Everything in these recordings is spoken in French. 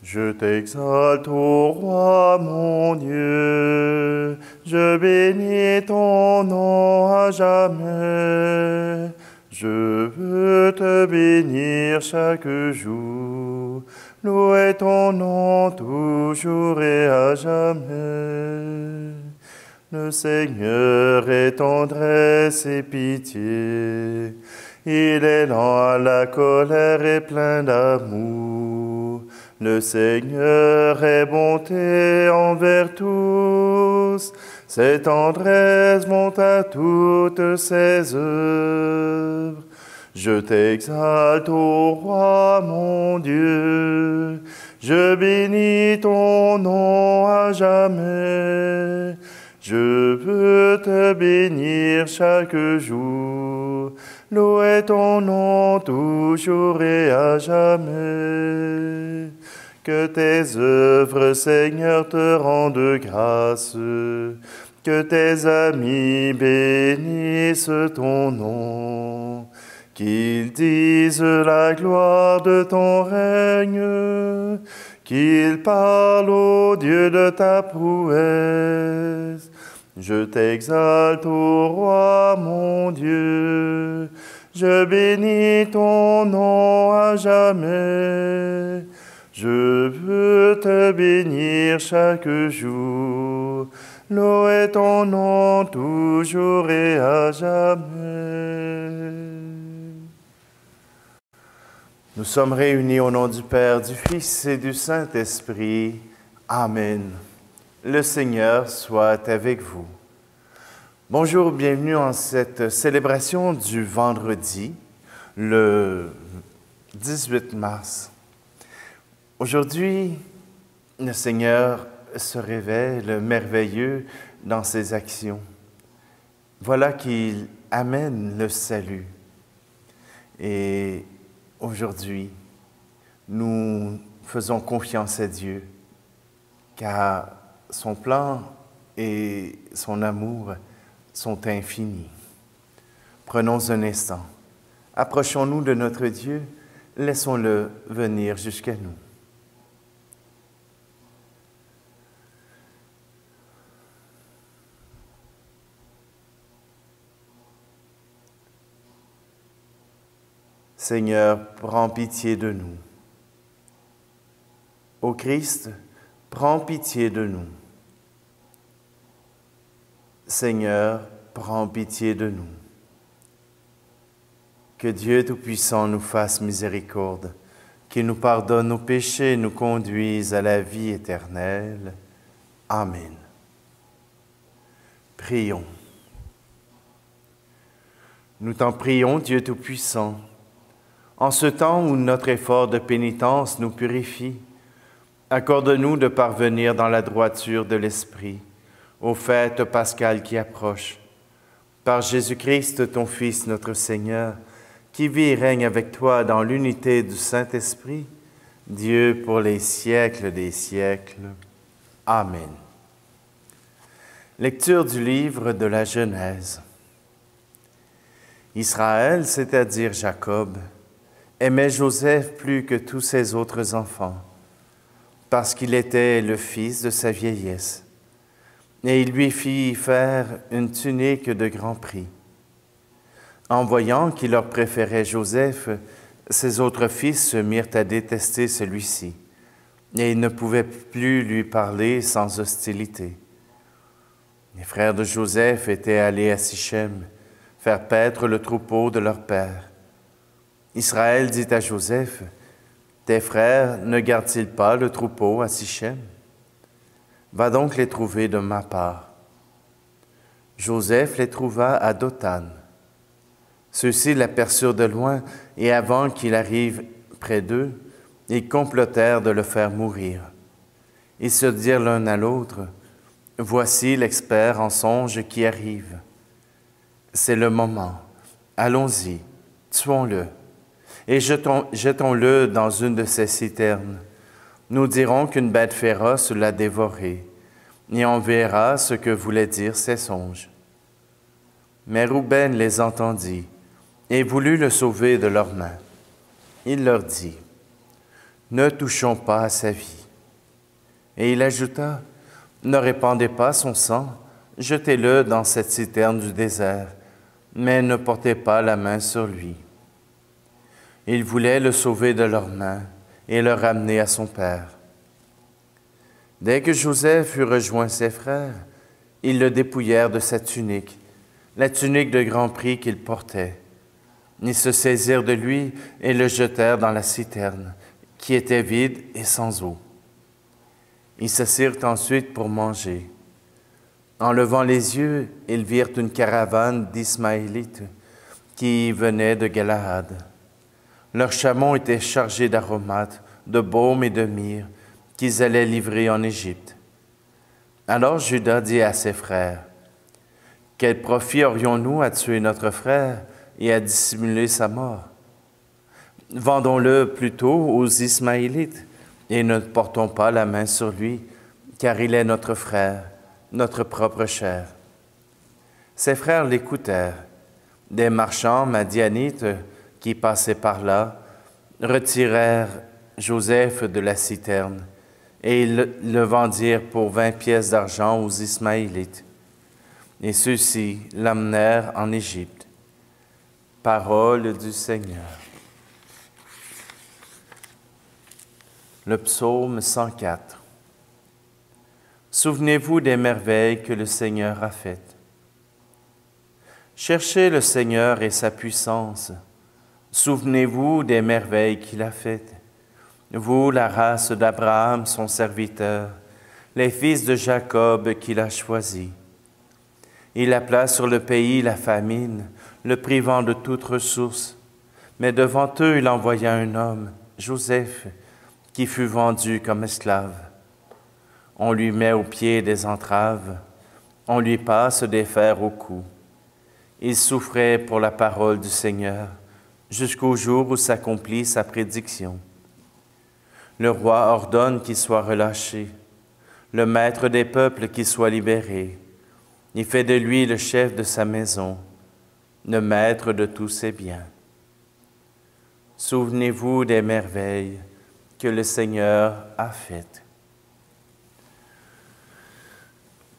Je t'exalte, ô roi mon Dieu, je bénis ton nom à jamais. Je veux te bénir chaque jour, louer ton nom toujours et à jamais. Le Seigneur est tendresse et pitié, il est lent à la colère et plein d'amour. Le Seigneur est bonté envers tous, ses tendresses montent à toutes ses œuvres. Je t'exalte, ô roi mon Dieu, je bénis ton nom à jamais. Je veux te bénir chaque jour, louer ton nom toujours et à jamais. Que tes œuvres, Seigneur, te rendent grâce, que tes amis bénissent ton nom, qu'ils disent la gloire de ton règne, qu'ils parlent au Dieu de ta prouesse. Je t'exalte, ô roi mon Dieu, je bénis ton nom à jamais. Je veux te bénir chaque jour, louer ton nom toujours et à jamais. Nous sommes réunis au nom du Père, du Fils et du Saint-Esprit. Amen. Le Seigneur soit avec vous. Bonjour, bienvenue en cette célébration du vendredi, le 18 mars. Aujourd'hui, le Seigneur se révèle merveilleux dans ses actions. Voilà qu'il amène le salut. Et aujourd'hui, nous faisons confiance à Dieu, car son plan et son amour sont infinis. Prenons un instant, approchons-nous de notre Dieu, laissons-le venir jusqu'à nous. Seigneur, prends pitié de nous. Ô Christ, prends pitié de nous. Seigneur, prends pitié de nous. Que Dieu Tout-Puissant nous fasse miséricorde, qu'il nous pardonne nos péchés et nous conduise à la vie éternelle. Amen. Prions. Nous t'en prions, Dieu Tout-Puissant, en ce temps où notre effort de pénitence nous purifie, accorde-nous de parvenir dans la droiture de l'Esprit aux fêtes pascales qui approchent. Par Jésus-Christ, ton Fils, notre Seigneur, qui vit et règne avec toi dans l'unité du Saint-Esprit, Dieu pour les siècles des siècles. Amen. Lecture du livre de la Genèse. Israël, c'est-à-dire Jacob, aimait Joseph plus que tous ses autres enfants, parce qu'il était le fils de sa vieillesse. Et il lui fit faire une tunique de grand prix. En voyant qu'il leur préférait Joseph, ses autres fils se mirent à détester celui-ci, et ils ne pouvaient plus lui parler sans hostilité. Les frères de Joseph étaient allés à Sichem faire paître le troupeau de leur père. Israël dit à Joseph, « Tes frères ne gardent-ils pas le troupeau à Sichem? Va donc les trouver de ma part. » Joseph les trouva à Dothan. Ceux-ci l'aperçurent de loin, et avant qu'il arrive près d'eux, ils complotèrent de le faire mourir. Ils se dirent l'un à l'autre, « Voici l'expert en songes qui arrive. C'est le moment. Allons-y, tuons-le. Et jetons-le dans une de ces citernes. Nous dirons qu'une bête féroce l'a dévoré, et on verra ce que voulaient dire ces songes. » Mais Rouben les entendit et voulut le sauver de leurs mains. Il leur dit, « Ne touchons pas à sa vie. Et il ajouta, ne répandez pas son sang, jetez-le dans cette citerne du désert, mais ne portez pas la main sur lui. Ils voulaient le sauver de leurs mains et le ramener à son père. Dès que Joseph eut rejoint ses frères, ils le dépouillèrent de sa tunique, la tunique de grand prix qu'il portait. Ils se saisirent de lui et le jetèrent dans la citerne, qui était vide et sans eau. Ils s'assirent ensuite pour manger. En levant les yeux, ils virent une caravane d'Ismaélites qui venait de Galaad. Leurs chameaux étaient chargés d'aromates, de baume et de myrrhe qu'ils allaient livrer en Égypte. Alors Juda dit à ses frères, « Quel profit aurions-nous à tuer notre frère et à dissimuler sa mort? Vendons-le plutôt aux Ismaélites et ne portons pas la main sur lui, car il est notre frère, notre propre chair. » Ses frères l'écoutèrent. Des marchands madianites qui passaient par là retirèrent Joseph de la citerne et ils le vendirent pour 20 pièces d'argent aux Ismaélites. Et ceux-ci l'amenèrent en Égypte. Parole du Seigneur. Le psaume 104. Souvenez-vous des merveilles que le Seigneur a faites. Cherchez le Seigneur et sa puissance. Souvenez-vous des merveilles qu'il a faites. Vous, la race d'Abraham, son serviteur, les fils de Jacob qu'il a choisis. Il appela sur le pays la famine, le privant de toute ressource. Mais devant eux, il envoya un homme, Joseph, qui fut vendu comme esclave. On lui met aux pieds des entraves, on lui passe des fers au cou. Il souffrait pour la parole du Seigneur, jusqu'au jour où s'accomplit sa prédiction. Le roi ordonne qu'il soit relâché, le maître des peuples qu'il soit libéré. Il fait de lui le chef de sa maison, le maître de tous ses biens. Souvenez-vous des merveilles que le Seigneur a faites.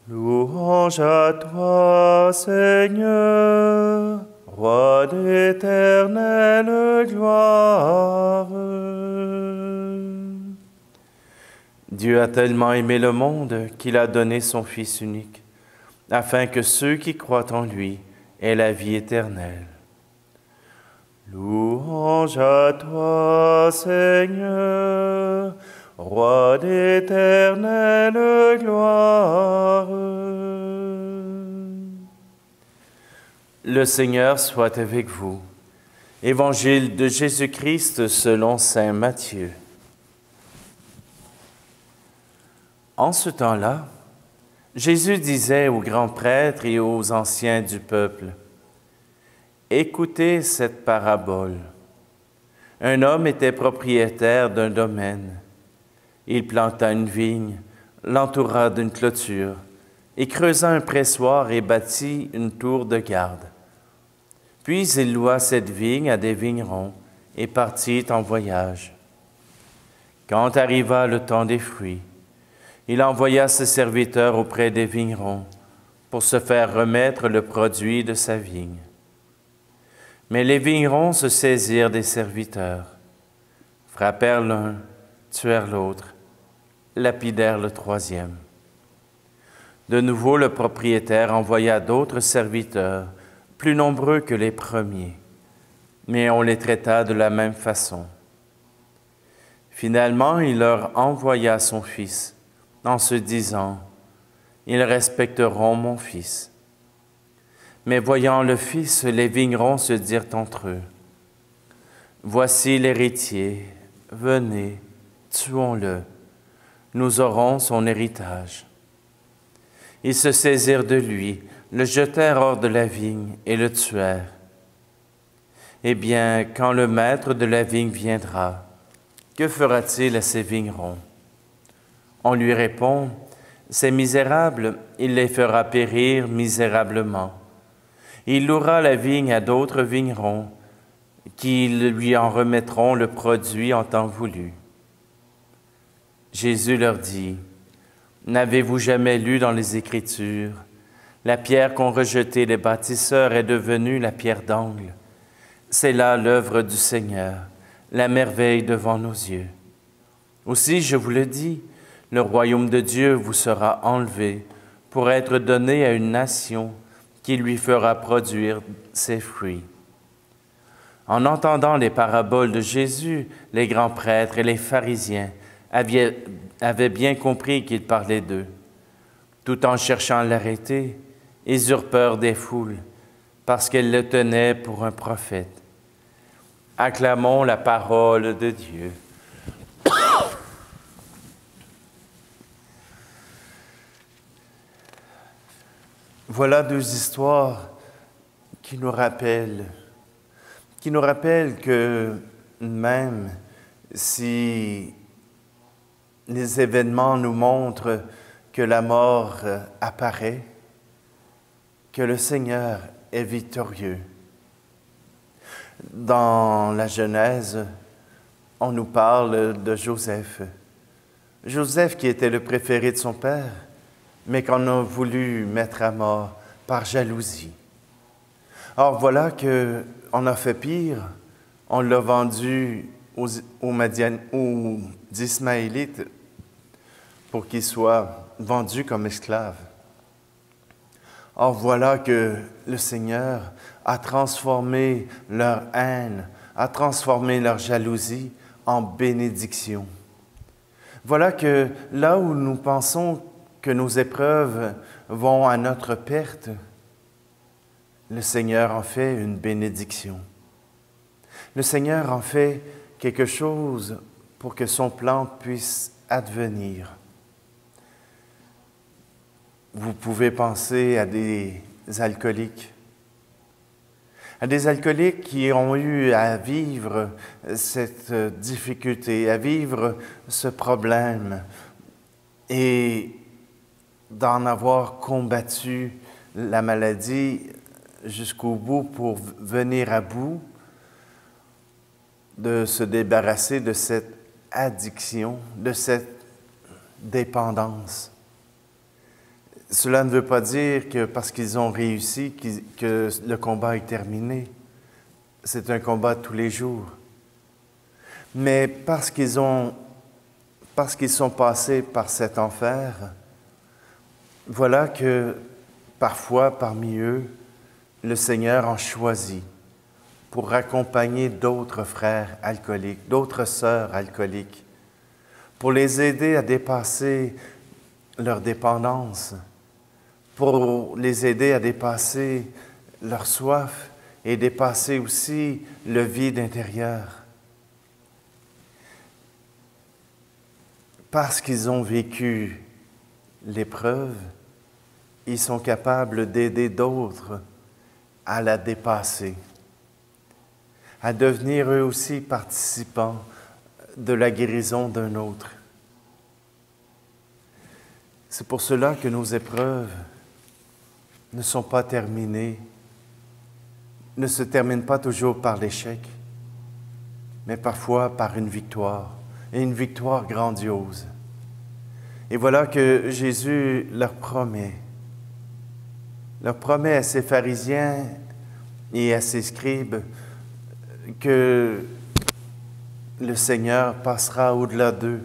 Louange à toi, Seigneur, Roi d'éternelle gloire. Dieu a tellement aimé le monde qu'il a donné son Fils unique, afin que ceux qui croient en lui aient la vie éternelle. Louange à toi, Seigneur, Roi d'éternelle gloire. Le Seigneur soit avec vous. Évangile de Jésus-Christ selon saint Matthieu. En ce temps-là, Jésus disait aux grands prêtres et aux anciens du peuple, « Écoutez cette parabole. Un homme était propriétaire d'un domaine. Il planta une vigne, l'entoura d'une clôture, et creusa un pressoir et bâtit une tour de garde. Puis il loua cette vigne à des vignerons et partit en voyage. Quand arriva le temps des fruits, il envoya ses serviteurs auprès des vignerons pour se faire remettre le produit de sa vigne. Mais les vignerons se saisirent des serviteurs, frappèrent l'un, tuèrent l'autre, lapidèrent le troisième. De nouveau, le propriétaire envoya d'autres serviteurs, plus nombreux que les premiers, mais on les traita de la même façon. Finalement, il leur envoya son fils, en se disant, « Ils respecteront mon fils. » Mais voyant le fils, les vignerons se dirent entre eux, « Voici l'héritier, venez, tuons-le, nous aurons son héritage. » Ils se saisirent de lui, le jetèrent hors de la vigne et le tuèrent. Eh bien, quand le maître de la vigne viendra, que fera-t-il à ces vignerons? On lui répond, « Ces misérables, il les fera périr misérablement. Il louera la vigne à d'autres vignerons, qui lui en remettront le produit en temps voulu. » Jésus leur dit, « N'avez-vous jamais lu dans les Écritures, la pierre qu'ont rejetée les bâtisseurs est devenue la pierre d'angle. C'est là l'œuvre du Seigneur, la merveille devant nos yeux. Aussi, je vous le dis, le royaume de Dieu vous sera enlevé pour être donné à une nation qui lui fera produire ses fruits. » En entendant les paraboles de Jésus, les grands prêtres et les pharisiens avaient bien compris qu'il parlait d'eux. Tout en cherchant à l'arrêter, ils eurent peur des foules, parce qu'elles le tenaient pour un prophète. Acclamons la parole de Dieu. Voilà deux histoires qui nous rappellent que même si les événements nous montrent que la mort apparaît, que le Seigneur est victorieux. Dans la Genèse, on nous parle de Joseph. Joseph qui était le préféré de son père, mais qu'on a voulu mettre à mort par jalousie. Or voilà qu'on a fait pire, on l'a vendu aux Ismaélites pour qu'il soit vendu comme esclave. Or voilà que le Seigneur a transformé leur haine, a transformé leur jalousie en bénédiction. Voilà que là où nous pensons que nos épreuves vont à notre perte, le Seigneur en fait une bénédiction. Le Seigneur en fait quelque chose pour que son plan puisse advenir. Vous pouvez penser à des alcooliques qui ont eu à vivre cette difficulté, à vivre ce problème et d'en avoir combattu la maladie jusqu'au bout pour venir à bout de se débarrasser de cette addiction, de cette dépendance. Cela ne veut pas dire que parce qu'ils ont réussi, que le combat est terminé. C'est un combat tous les jours. Mais parce qu'ils sont passés par cet enfer, voilà que parfois parmi eux, le Seigneur en choisit pour accompagner d'autres frères alcooliques, d'autres sœurs alcooliques, pour les aider à dépasser leur dépendance, pour les aider à dépasser leur soif et dépasser aussi le vide intérieur. Parce qu'ils ont vécu l'épreuve, ils sont capables d'aider d'autres à la dépasser, à devenir eux aussi participants de la guérison d'un autre. C'est pour cela que nos épreuves ne sont pas terminées, ne se terminent pas toujours par l'échec, mais parfois par une victoire, et une victoire grandiose. Et voilà que Jésus leur promet à ces pharisiens et à ces scribes que le Seigneur passera au-delà d'eux,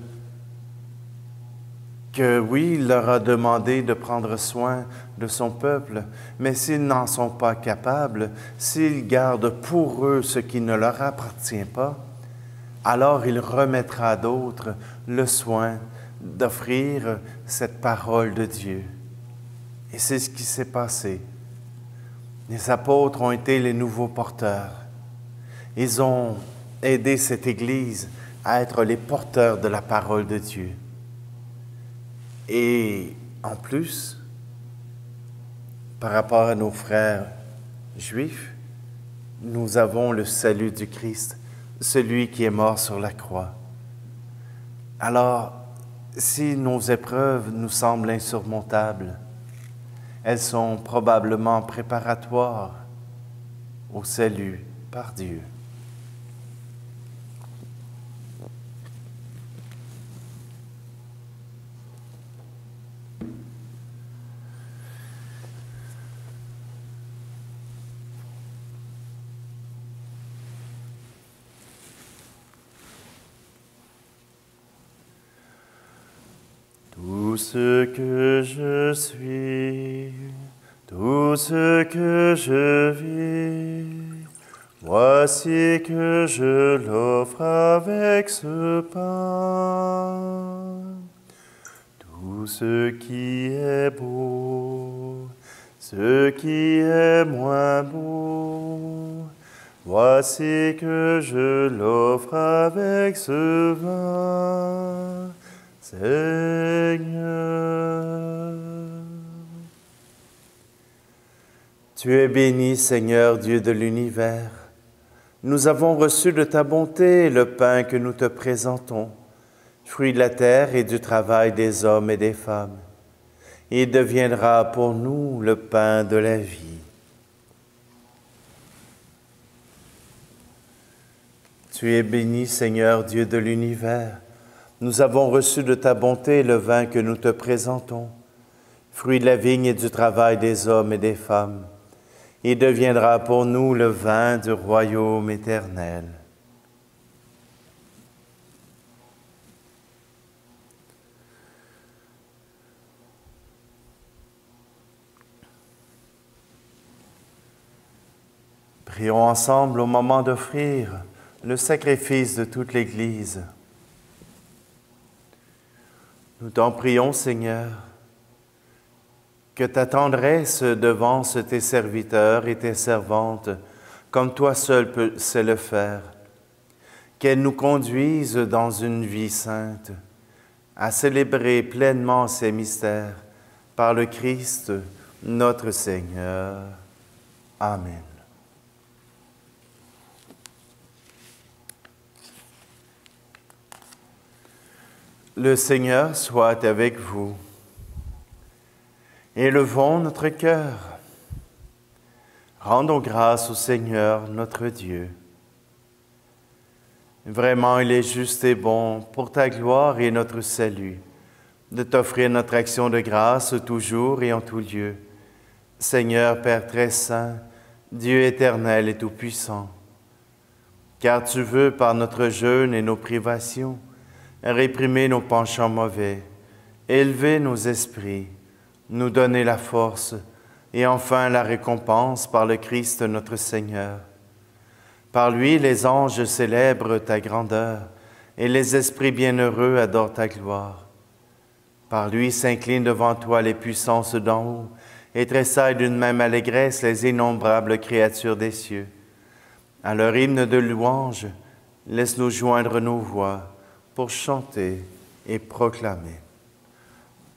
que oui, il leur a demandé de prendre soin de son peuple, mais s'ils n'en sont pas capables, s'ils gardent pour eux ce qui ne leur appartient pas, alors il remettra à d'autres le soin d'offrir cette parole de Dieu. Et c'est ce qui s'est passé. Les apôtres ont été les nouveaux porteurs. Ils ont aidé cette Église à être les porteurs de la parole de Dieu. Et en plus, par rapport à nos frères juifs, nous avons le salut du Christ, celui qui est mort sur la croix. Alors, si nos épreuves nous semblent insurmontables, elles sont probablement préparatoires au salut par Dieu. Tout ce que je suis, tout ce que je vis, voici que je l'offre avec ce pain. Tout ce qui est beau, ce qui est moins beau, voici que je l'offre avec ce vin, Seigneur. Tu es béni, Seigneur, Dieu de l'univers. Nous avons reçu de ta bonté le pain que nous te présentons, fruit de la terre et du travail des hommes et des femmes. Il deviendra pour nous le pain de la vie. Tu es béni, Seigneur, Dieu de l'univers. Nous avons reçu de ta bonté le vin que nous te présentons, fruit de la vigne et du travail des hommes et des femmes. Il deviendra pour nous le vin du royaume éternel. Prions ensemble au moment d'offrir le sacrifice de toute l'Église. Nous t'en prions, Seigneur, que ta tendresse devance tes serviteurs et tes servantes, comme toi seul sais le faire, qu'elle nous conduise dans une vie sainte, à célébrer pleinement ces mystères par le Christ, notre Seigneur. Amen. Le Seigneur soit avec vous. Élevons notre cœur. Rendons grâce au Seigneur notre Dieu. Vraiment, il est juste et bon pour ta gloire et notre salut de t'offrir notre action de grâce toujours et en tout lieu. Seigneur Père très saint, Dieu éternel et tout-puissant, car tu veux par notre jeûne et nos privations réprimer nos penchants mauvais, élever nos esprits, nous donner la force et enfin la récompense par le Christ notre Seigneur. Par lui, les anges célèbrent ta grandeur et les esprits bienheureux adorent ta gloire. Par lui s'inclinent devant toi les puissances d'en haut et tressaillent d'une même allégresse les innombrables créatures des cieux. À leur hymne de louange, laisse-nous joindre nos voix pour chanter et proclamer.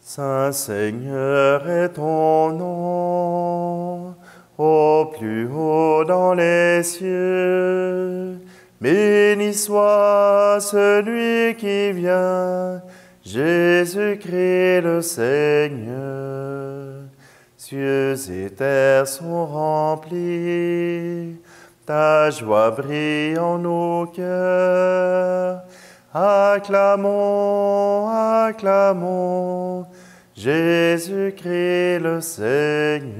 Saint Seigneur est ton nom, au plus haut dans les cieux. Béni soit celui qui vient, Jésus-Christ le Seigneur. Cieux et terre sont remplis, ta joie brille en nos cœurs. Acclamons, acclamons, Jésus-Christ le Seigneur.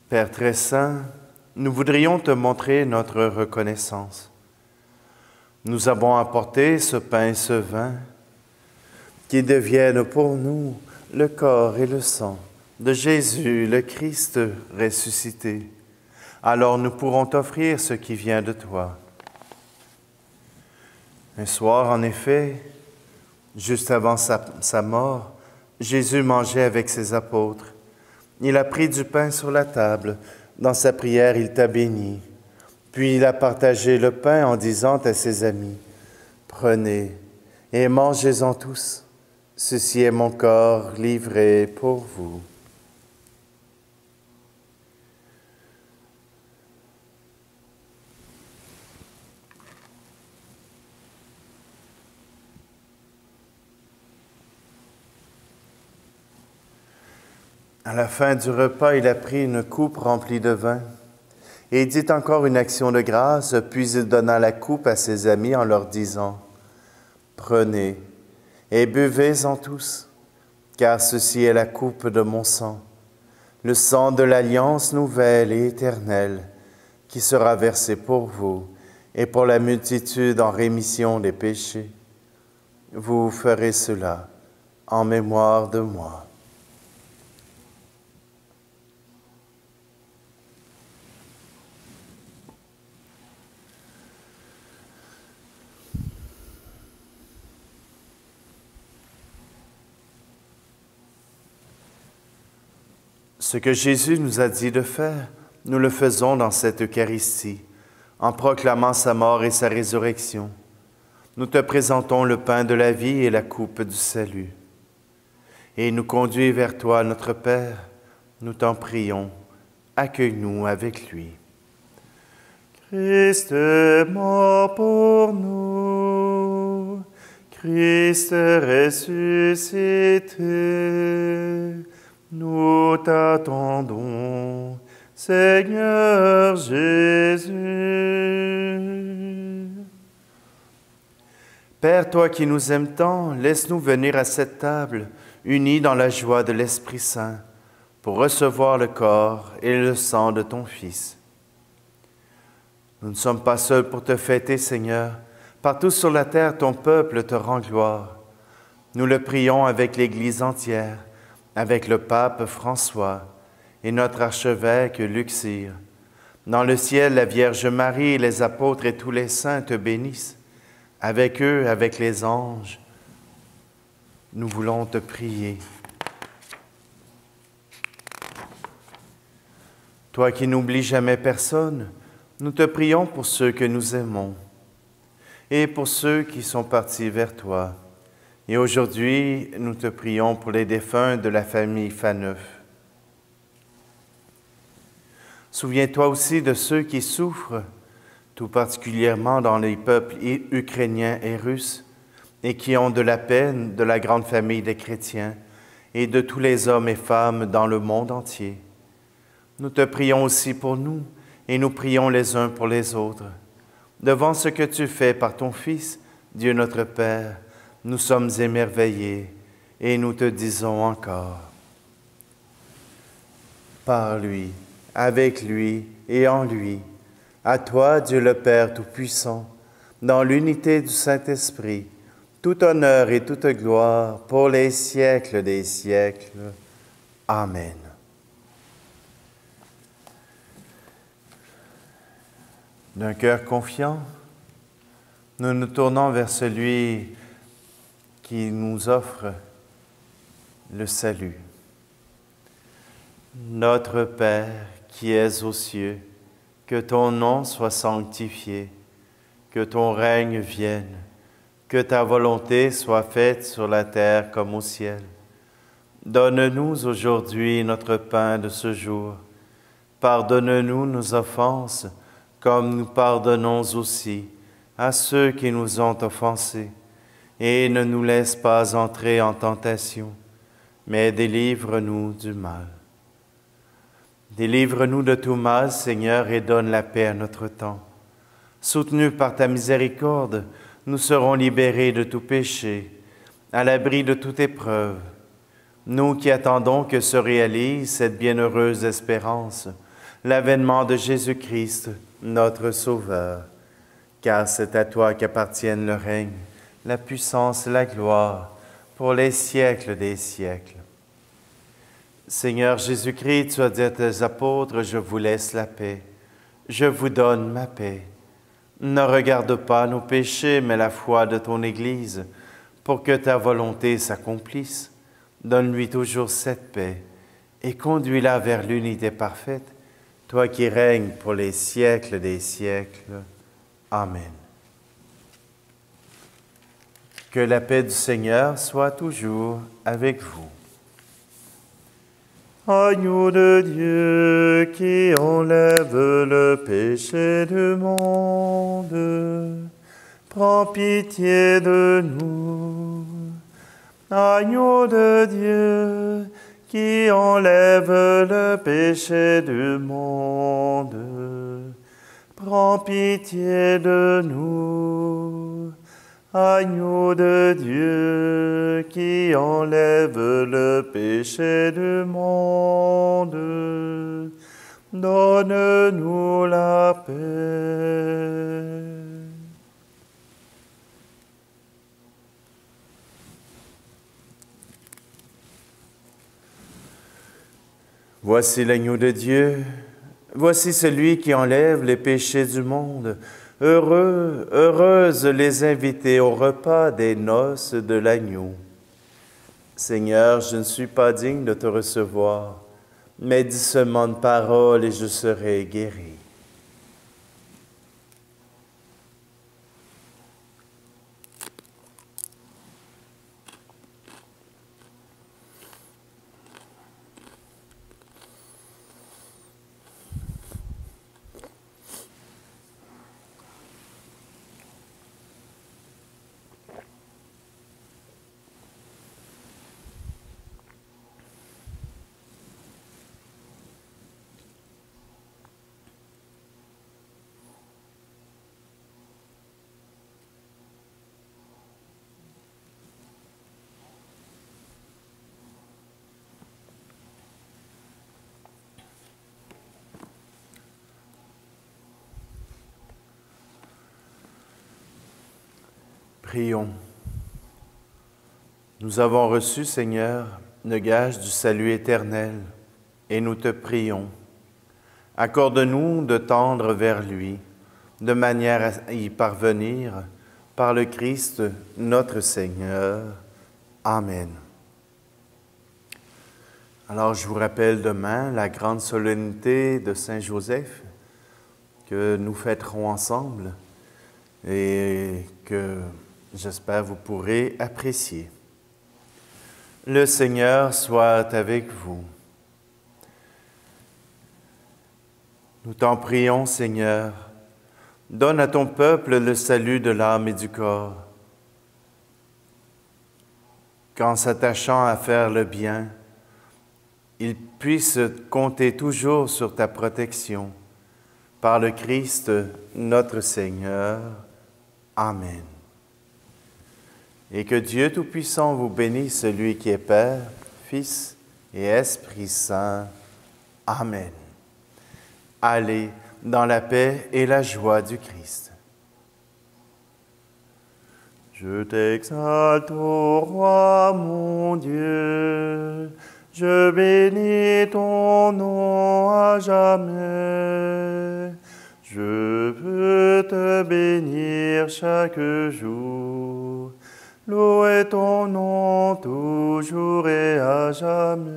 Père très saint, nous voudrions te montrer notre reconnaissance. Nous avons apporté ce pain et ce vin qui deviennent pour nous le corps et le sang de Jésus, le Christ ressuscité. Alors nous pourrons t'offrir ce qui vient de toi. Un soir, en effet, juste avant sa mort, Jésus mangeait avec ses apôtres. Il a pris du pain sur la table. Dans sa prière, il t'a béni. Puis il a partagé le pain en disant à ses amis, « Prenez et mangez-en tous. Ceci est mon corps livré pour vous. » À la fin du repas, il a pris une coupe remplie de vin. Et il dit encore une action de grâce, puis il donna la coupe à ses amis en leur disant, « Prenez et buvez-en tous, car ceci est la coupe de mon sang, le sang de l'alliance nouvelle et éternelle, qui sera versé pour vous et pour la multitude en rémission des péchés. Vous ferez cela en mémoire de moi. » Ce que Jésus nous a dit de faire, nous le faisons dans cette Eucharistie, en proclamant sa mort et sa résurrection. Nous te présentons le pain de la vie et la coupe du salut. Et nous conduis vers toi, notre Père, nous t'en prions, accueille-nous avec lui. Christ est mort pour nous, Christ est ressuscité, nous t'attendons, Seigneur Jésus. Père, toi qui nous aimes tant, laisse-nous venir à cette table, unis dans la joie de l'Esprit Saint, pour recevoir le corps et le sang de ton Fils. Nous ne sommes pas seuls pour te fêter, Seigneur. Partout sur la terre, ton peuple te rend gloire. Nous le prions avec l'Église entière, avec le pape François et notre archevêque Luxire. Dans le ciel, la Vierge Marie, les apôtres et tous les saints te bénissent. Avec eux, avec les anges, nous voulons te prier. Toi qui n'oublies jamais personne, nous te prions pour ceux que nous aimons et pour ceux qui sont partis vers toi. Et aujourd'hui, nous te prions pour les défunts de la famille Faneuf. Souviens-toi aussi de ceux qui souffrent, tout particulièrement dans les peuples ukrainiens et russes, et qui ont de la peine de la grande famille des chrétiens et de tous les hommes et femmes dans le monde entier. Nous te prions aussi pour nous, et nous prions les uns pour les autres. Devant ce que tu fais par ton Fils, Dieu notre Père, nous sommes émerveillés et nous te disons encore. Par lui, avec lui et en lui, à toi, Dieu le Père Tout-Puissant, dans l'unité du Saint-Esprit, tout honneur et toute gloire pour les siècles des siècles. Amen. D'un cœur confiant, nous nous tournons vers celui qui nous offre le salut. Notre Père qui es aux cieux, que ton nom soit sanctifié, que ton règne vienne, que ta volonté soit faite sur la terre comme au ciel. Donne-nous aujourd'hui notre pain de ce jour. Pardonne-nous nos offenses, comme nous pardonnons aussi à ceux qui nous ont offensés. Et ne nous laisse pas entrer en tentation, mais délivre-nous du mal. Délivre-nous de tout mal, Seigneur, et donne la paix à notre temps. Soutenus par ta miséricorde, nous serons libérés de tout péché, à l'abri de toute épreuve. Nous qui attendons que se réalise cette bienheureuse espérance, l'avènement de Jésus-Christ, notre Sauveur. Car c'est à toi qu'appartiennent le règne, la puissance et la gloire, pour les siècles des siècles. Seigneur Jésus-Christ, tu as dit à tes apôtres, je vous laisse la paix, je vous donne ma paix. Ne regarde pas nos péchés, mais la foi de ton Église, pour que ta volonté s'accomplisse. Donne-lui toujours cette paix, et conduis-la vers l'unité parfaite, toi qui règnes pour les siècles des siècles. Amen. Que la paix du Seigneur soit toujours avec vous. Agneau de Dieu qui enlève le péché du monde, prends pitié de nous. Agneau de Dieu qui enlève le péché du monde, prends pitié de nous. Agneau de Dieu, qui enlève le péché du monde, donne-nous la paix. Voici l'agneau de Dieu, voici celui qui enlève les péchés du monde. Heureux, heureuses les invités au repas des noces de l'agneau. Seigneur, je ne suis pas digne de te recevoir, mais dis seulement une parole et je serai guéri. Prions. Nous avons reçu, Seigneur, le gage du salut éternel, et nous te prions. Accorde-nous de tendre vers lui, de manière à y parvenir, par le Christ notre Seigneur. Amen. Alors, je vous rappelle demain la grande solennité de Saint Joseph que nous fêterons ensemble et que j'espère vous pourrez apprécier. Le Seigneur soit avec vous. Nous t'en prions, Seigneur, donne à ton peuple le salut de l'âme et du corps. Qu'en s'attachant à faire le bien, ils puissent compter toujours sur ta protection. Par le Christ, notre Seigneur. Amen. Et que Dieu Tout-Puissant vous bénisse, celui qui est Père, Fils et Esprit Saint. Amen. Allez dans la paix et la joie du Christ. Je t'exalte, ô Roi mon Dieu, je bénis ton nom à jamais. Je veux te bénir chaque jour. Louez ton nom toujours et à jamais.